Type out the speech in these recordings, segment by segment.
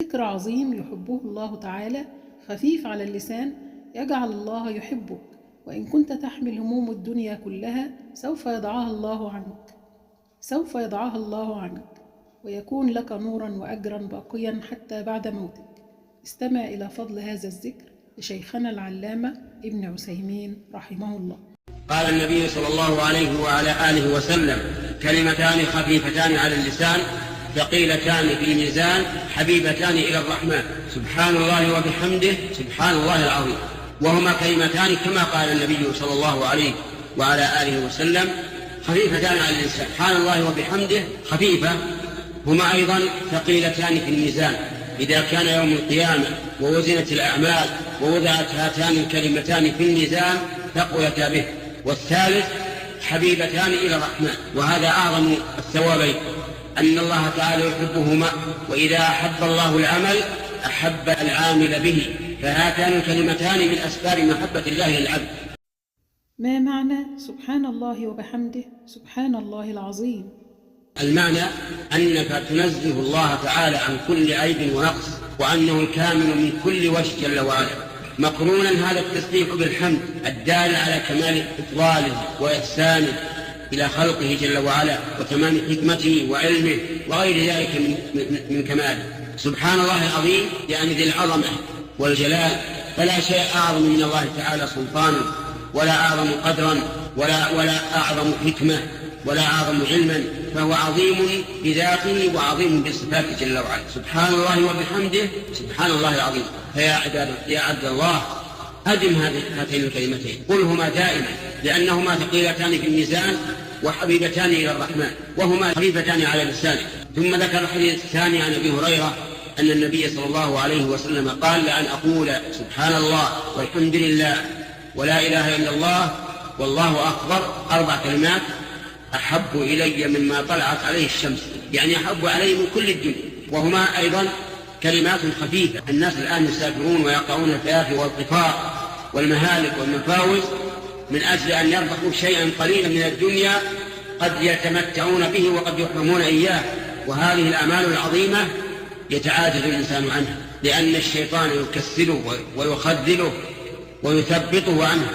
ذكر عظيم يحبه الله تعالى خفيف على اللسان يجعل الله يحبك، وإن كنت تحمل هموم الدنيا كلها سوف يضعها الله عنك ويكون لك نورا وأجرا باقيا حتى بعد موتك. استمع إلى فضل هذا الذكر لشيخنا العلامة ابن عثيمين رحمه الله. قال النبي صلى الله عليه وعلى آله وسلم: كلمتان خفيفتان على اللسان ثقيلتان في الميزان حبيبتان إلى الرحمن، سبحان الله وبحمده سبحان الله العظيم. وهما كلمتان كما قال النبي صلى الله عليه وعلى آله وسلم خفيفتان على اللسان، سبحان الله وبحمده خفيفة، هما أيضا ثقيلتان في الميزان. إذا كان يوم القيامة ووزنت الأعمال ووضعت هاتان الكلمتان في الميزان ثقلتا به. والثالث حبيبتان إلى الرحمن، وهذا أعظم الثوابين، أن الله تعالى يحبهما، وإذا أحب الله العمل أحب العامل به، فهاتان الكلمتان من أسباب محبة الله للعبد. ما معنى سبحان الله وبحمده سبحان الله العظيم؟ المعنى أنك تنزه الله تعالى عن كل عيب ونقص، وأنه الكامل من كل وجه جل وعلا، مقرونا هذا التسبيح بالحمد الدال على كمال إفضاله وإحسانه إلى خلقه جل وعلا وتمام حكمته وعلمه وغير ذلك من كماله. سبحان الله العظيم يعني ذي العظمة والجلال، فلا شيء أعظم من الله تعالى سلطانا، ولا أعظم قدرا، ولا أعظم حكمة، ولا أعظم علما، فهو عظيم بذاته وعظيم بصفاته جل وعلا. سبحان الله وبحمده سبحان الله العظيم. فيا عبد الله أدم هاتين الكلمتين، قلهما دائما، لأنهما ثقيلتان في الميزان وحبيبتان إلى الرحمن، وهما خفيفتان على لسانه. ثم ذكر الحديث الثاني عن أبي هريرة أن النبي صلى الله عليه وسلم قال: لأن أقول سبحان الله والحمد لله ولا إله إلا الله والله أكبر 4 كلمات أحب إلي مما طلعت عليه الشمس، يعني أحب علي من كل الدنيا. وهما أيضا كلمات خفيفة. الناس الآن يسافرون ويقعون الفيافي والقفار والمهالك والمفاوز من أجل أن يربحوا شيئا قليلا من الدنيا قد يتمتعون به وقد يحرمون إياه، وهذه الأمال العظيمة يتعاجز الإنسان عنها، لأن الشيطان يكسله ويخذله ويثبطه عنها،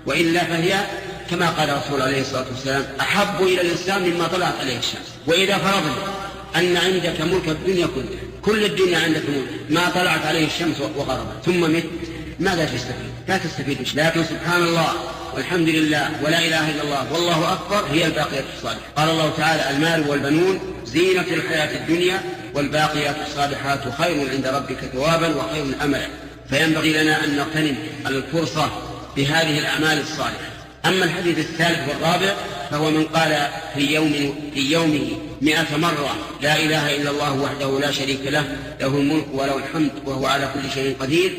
وإلا فهي كما قال الرسول عليه الصلاة والسلام: أحب إلى الإنسان مما طلعت عليه الشمس. وإذا فرضنا أن عندك ملك الدنيا كلها، كل الدنيا عندك ملك، ما طلعت عليه الشمس وغربت، ثم مت، ماذا تستفيد؟ لا تستفيد. لكن سبحان الله والحمد لله ولا إله إلا الله والله أكبر هي الباقيات الصالحة. قال الله تعالى: المال والبنون زينة الحياة الدنيا والباقيات الصالحات خير عند ربك ثوابا وخير أملا. فينبغي لنا أن نغتنم الفرصة بهذه الأعمال الصالحة. أما الحديث الثالث والرابع فهو من قال في يومه 100 مرة: لا إله إلا الله وحده لا شريك له، له الملك وله الحمد وهو على كل شيء قدير،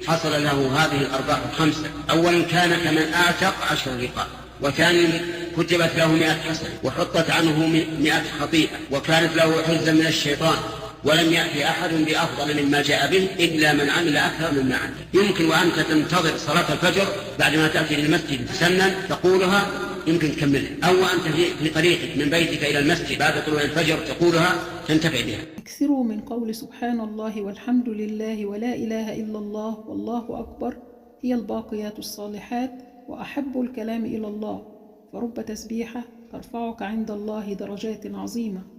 حصل له هذه الأرباح الخمسة. أولا كان كمن آتق 10 رقاب، وثانيا كتبت له 100 حسنة وحطت عنه 100 خطيئة، وكانت له حرزا من الشيطان، ولم يأتي أحد بأفضل مما جاء به إلا من عمل أكثر مما عمل. يمكن وأنت تنتظر صلاة الفجر بعد ما تأتي للمسجد تسنن تقولها، يمكن تكملها، أو أنت في طريقك من بيتك إلى المسجد بعد طلوع الفجر تقولها تنتفع بها. اكثروا من قول سبحان الله والحمد لله ولا إله إلا الله والله أكبر، هي الباقيات الصالحات وأحب الكلام إلى الله، فرب تسبيحة ترفعك عند الله درجات عظيمة.